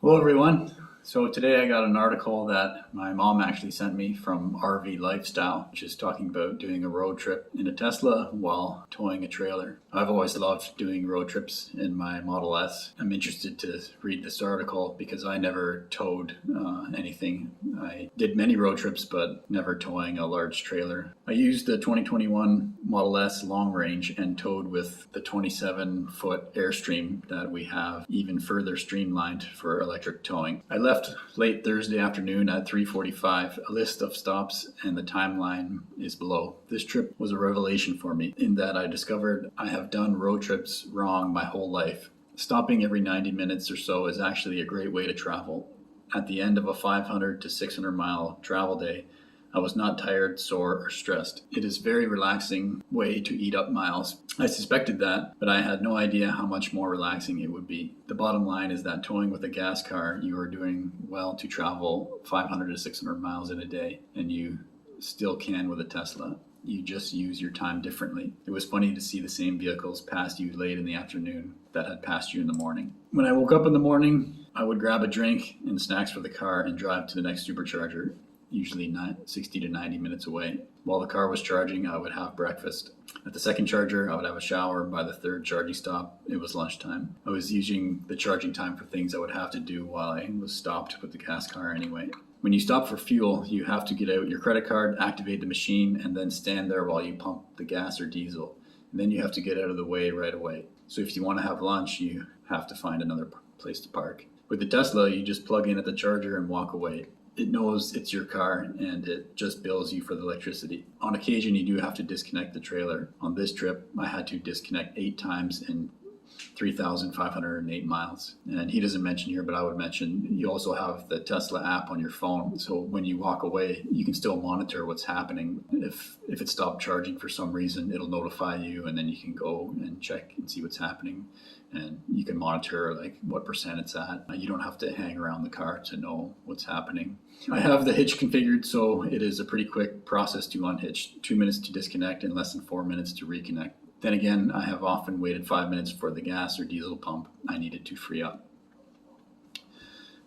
Hello everyone. So today I got an article that my mom actually sent me from RV Lifestyle, which is talking about doing a road trip in a Tesla while towing a trailer. I've always loved doing road trips in my Model S. I'm interested to read this article because I never towed anything. I did many road trips, but never towing a large trailer. I used the 2021 Model S long range and towed with the 27-foot Airstream that we have even further streamlined for electric towing. I left late Thursday afternoon at 3:45. A list of stops and the timeline is below. This trip was a revelation for me in that I discovered I have done road trips wrong my whole life. Stopping every 90 minutes or so is actually a great way to travel. At the end of a 500 to 600 mile travel day, I was not tired, sore, or stressed. It is a very relaxing way to eat up miles. I suspected that, but I had no idea how much more relaxing it would be. The bottom line is that towing with a gas car, you are doing well to travel 500 to 600 miles in a day, and you still can with a Tesla. You just use your time differently. It was funny to see the same vehicles pass you late in the afternoon that had passed you in the morning. When I woke up in the morning, I would grab a drink and snacks for the car and drive to the next supercharger, usually 60 to 90 minutes away. While the car was charging, I would have breakfast. At the second charger, I would have a shower. By the third charging stop, it was lunchtime. I was using the charging time for things I would have to do while I was stopped with the gas car anyway. When you stop for fuel, you have to get out your credit card, activate the machine, and then stand there while you pump the gas or diesel. And then you have to get out of the way right away. So if you want to have lunch, you have to find another place to park. With the Tesla, you just plug in at the charger and walk away. It knows it's your car and it just bills you for the electricity. On occasion, you do have to disconnect the trailer. On this trip, I had to disconnect 8 times in 3,508 miles. And he doesn't mention here, but I would mention you also have the Tesla app on your phone. So when you walk away, you can still monitor what's happening. If it stopped charging for some reason, it'll notify you, and then you can go and check and see what's happening. And you can monitor like what percent it's at. You don't have to hang around the car to know what's happening. I have the hitch configured, so it is a pretty quick process to unhitch. 2 minutes to disconnect and less than 4 minutes to reconnect. Then again, I have often waited 5 minutes for the gas or diesel pump I needed to free up.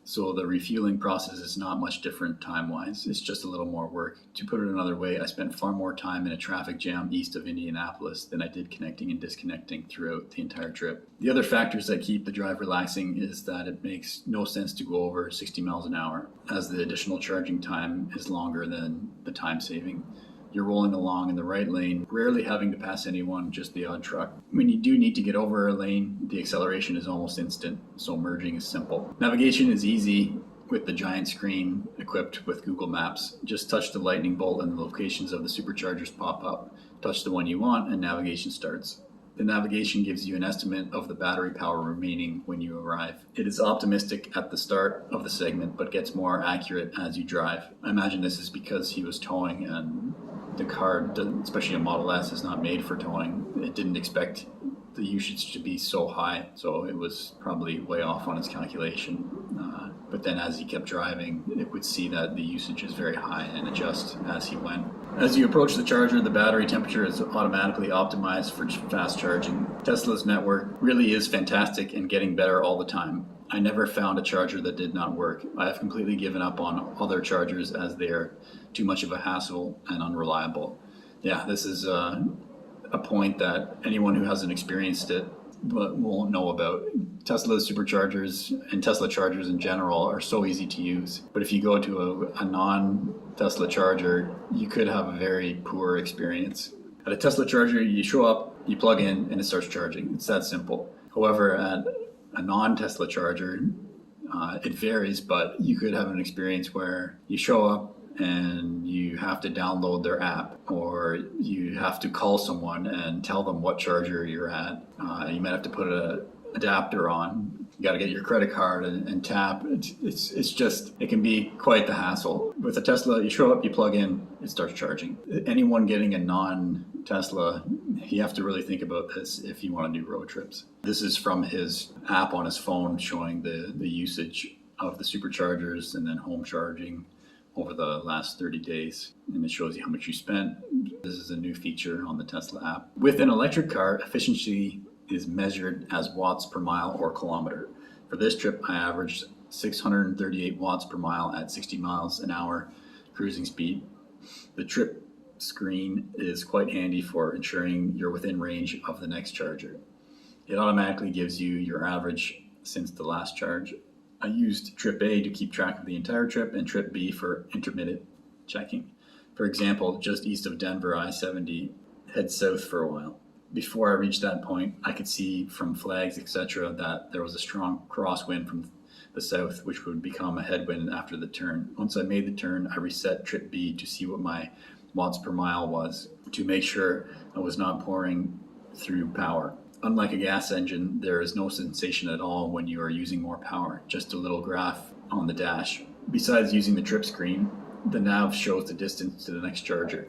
So the refueling process is not much different time-wise. It's just a little more work. To put it another way, I spent far more time in a traffic jam east of Indianapolis than I did connecting and disconnecting throughout the entire trip. The other factors that keep the drive relaxing is that it makes no sense to go over 60 miles an hour, as the additional charging time is longer than the time saving. You're rolling along in the right lane, rarely having to pass anyone, just the odd truck. When you do need to get over a lane, the acceleration is almost instant, so merging is simple. Navigation is easy with the giant screen equipped with Google Maps. Just touch the lightning bolt and the locations of the superchargers pop up. Touch the one you want and navigation starts. The navigation gives you an estimate of the battery power remaining when you arrive. It is optimistic at the start of the segment, but gets more accurate as you drive. I imagine this is because he was towing and the car, especially a Model S, is not made for towing. It didn't expect the usage to be so high, so it was probably way off on its calculation. But then as he kept driving, it would see that the usage is very high and adjust as he went. As you approach the charger, the battery temperature is automatically optimized for fast charging. Tesla's network really is fantastic and getting better all the time. I never found a charger that did not work. I have completely given up on other chargers as they are too much of a hassle and unreliable. Yeah, this is a point that anyone who hasn't experienced it won't know about. Tesla superchargers and Tesla chargers in general are so easy to use. But if you go to a non-Tesla charger, you could have a very poor experience. At a Tesla charger, you show up, you plug in, and it starts charging. It's that simple. However, at a non-Tesla charger, it varies, but you could have an experience where you show up and you have to download their app, or you have to call someone and tell them what charger you're at. You might have to put an adapter on. You got to get your credit card and tap. It's just, it can be quite the hassle. With a Tesla, you show up, you plug in, it starts charging. Anyone getting a non-Tesla, you have to really think about this if you want to do road trips. This is from his app on his phone showing the usage of the superchargers and then home charging over the last 30 days. And it shows you how much you spent. This is a new feature on the Tesla app. With an electric car, efficiency is measured as watts per mile or kilometer. For this trip, I averaged 638 watts per mile at 60 miles an hour cruising speed. The trip screen is quite handy for ensuring you're within range of the next charger. It automatically gives you your average since the last charge. I used trip A to keep track of the entire trip and trip B for intermittent checking. For example, just east of Denver, I-70, head south for a while. Before I reached that point, I could see from flags, etc., that there was a strong crosswind from the south, which would become a headwind after the turn. Once I made the turn, I reset trip B to see what my watts per mile was to make sure I was not pouring through power. Unlike a gas engine, there is no sensation at all when you are using more power, just a little graph on the dash. Besides using the trip screen, the nav shows the distance to the next charger.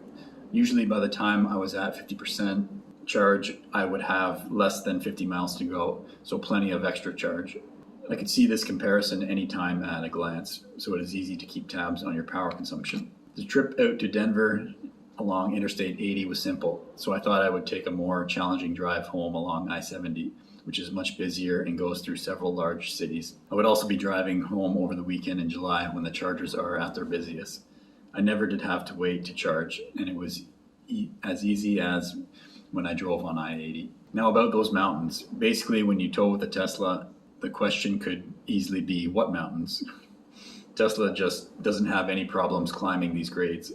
Usually by the time I was at 50% charge, I would have less than 50 miles to go, so plenty of extra charge. I could see this comparison anytime at a glance, so it is easy to keep tabs on your power consumption. The trip out to Denver along Interstate 80 was simple, so I thought I would take a more challenging drive home along I-70, which is much busier and goes through several large cities. I would also be driving home over the weekend in July when the chargers are at their busiest. I never did have to wait to charge, and it was as easy as when I drove on I-80. Now about those mountains. Basically, when you tow with a Tesla, the question could easily be, what mountains? Tesla just doesn't have any problems climbing these grades.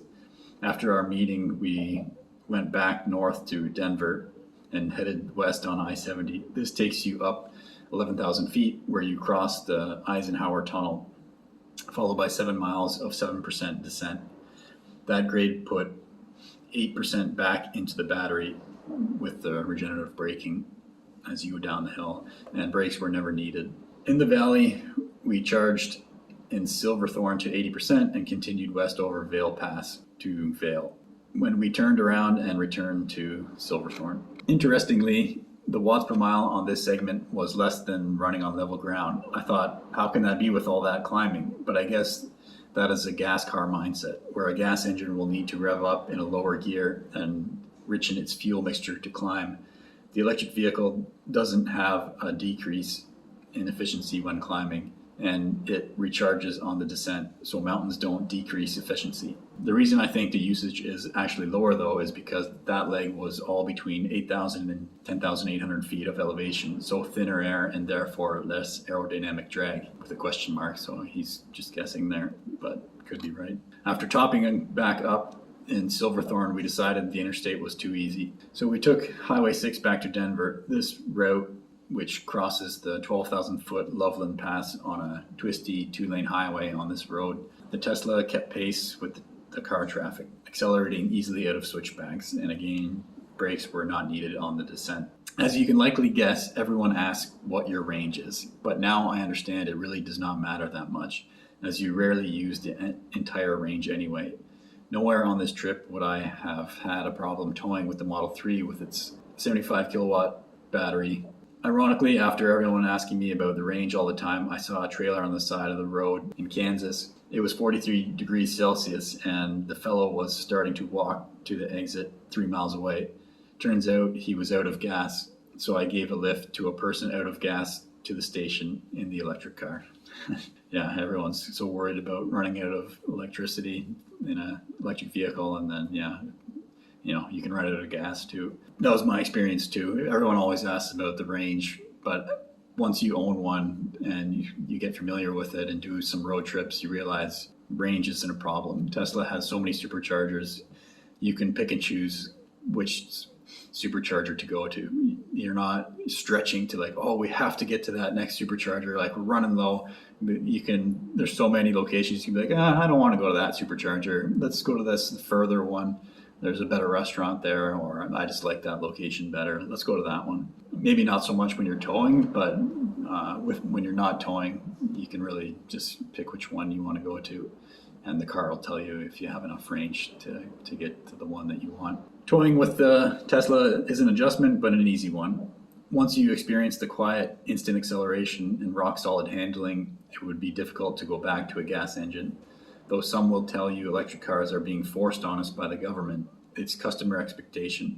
After our meeting, we went back north to Denver and headed west on I-70. This takes you up 11,000 feet where you cross the Eisenhower Tunnel, followed by 7 miles of 7% descent. That grade put 8% back into the battery with the regenerative braking as you go down the hill, and brakes were never needed. In the valley, we charged in Silverthorne to 80% and continued west over Vail Pass to Vail, when we turned around and returned to Silverthorne. Interestingly, the watts per mile on this segment was less than running on level ground. I thought, how can that be with all that climbing? But I guess that is a gas car mindset, where a gas engine will need to rev up in a lower gear and richen its fuel mixture to climb. The electric vehicle doesn't have a decrease in efficiency when climbing, and it recharges on the descent, so mountains don't decrease efficiency. The reason I think the usage is actually lower though is because that leg was all between 8,000 and 10,800 feet of elevation, so thinner air and therefore less aerodynamic drag, with a question mark, so he's just guessing there, but could be right. After topping back up in Silverthorne, we decided the interstate was too easy. So we took Highway 6 back to Denver. This route, which crosses the 12,000-foot Loveland Pass on a twisty 2-lane highway on this road, the Tesla kept pace with the car traffic, accelerating easily out of switchbacks, and again, brakes were not needed on the descent. As you can likely guess, everyone asks what your range is, but now I understand it really does not matter that much, as you rarely use the entire range anyway. Nowhere on this trip would I have had a problem towing with the Model 3 with its 75 kilowatt battery. Ironically, after everyone asking me about the range all the time, I saw a trailer on the side of the road in Kansas. It was 43 degrees Celsius, and the fellow was starting to walk to the exit 3 miles away. Turns out he was out of gas, so I gave a lift to a person out of gas to the station in the electric car. Yeah, everyone's so worried about running out of electricity in an electric vehicle, and then, yeah, you can run out of gas too. That was my experience too. Everyone always asks about the range, but once you own one and you get familiar with it and do some road trips, you realize range isn't a problem. Tesla has so many superchargers, you can pick and choose which supercharger to go to. You're not stretching to like, oh, we have to get to that next supercharger, like we're running low. There's so many locations you can be like, I don't want to go to that supercharger. Let's go to this further one. There's a better restaurant there, or I just like that location better. Let's go to that one. Maybe not so much when you're towing, but when you're not towing, you can really just pick which one you want to go to. And the car will tell you if you have enough range to get to the one that you want. Towing with the Tesla is an adjustment, but an easy one. Once you experience the quiet, instant acceleration and rock-solid handling, it would be difficult to go back to a gas engine. Though some will tell you electric cars are being forced on us by the government, it's customer expectation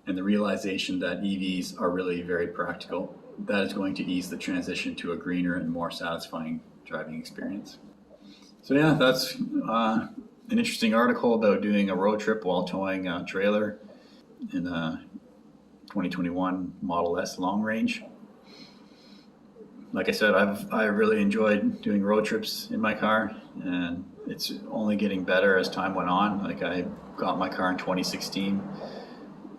and the realization that EVs are really very practical. That is going to ease the transition to a greener and more satisfying driving experience. So yeah, that's an interesting article about doing a road trip while towing a trailer in a 2021 Model S long range. Like I said, I really enjoyed doing road trips in my car, and it's only getting better as time went on. Like, I got my car in 2016.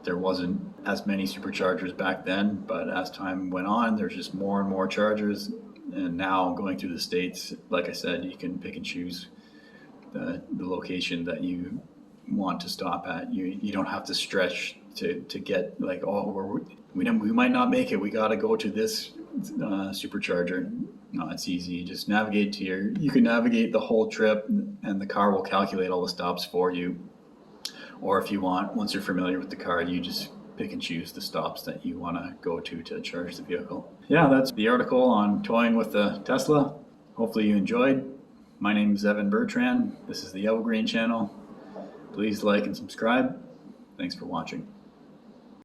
There wasn't as many superchargers back then, but as time went on, there's just more and more chargers. And now going through the States, like I said, you can pick and choose the location that you want to stop at. You don't have to stretch to get like, oh, we might not make it, we got to go to this supercharger. No, it's easy. You just navigate to you can navigate the whole trip, and the car will calculate all the stops for you. Or if you want, once you're familiar with the car, you just pick and choose the stops that you want to go to charge the vehicle. Yeah, that's the article on towing with the Tesla. Hopefully you enjoyed. My name is Evan Bertrand. This is the Evergreen channel. Please like and subscribe. Thanks for watching.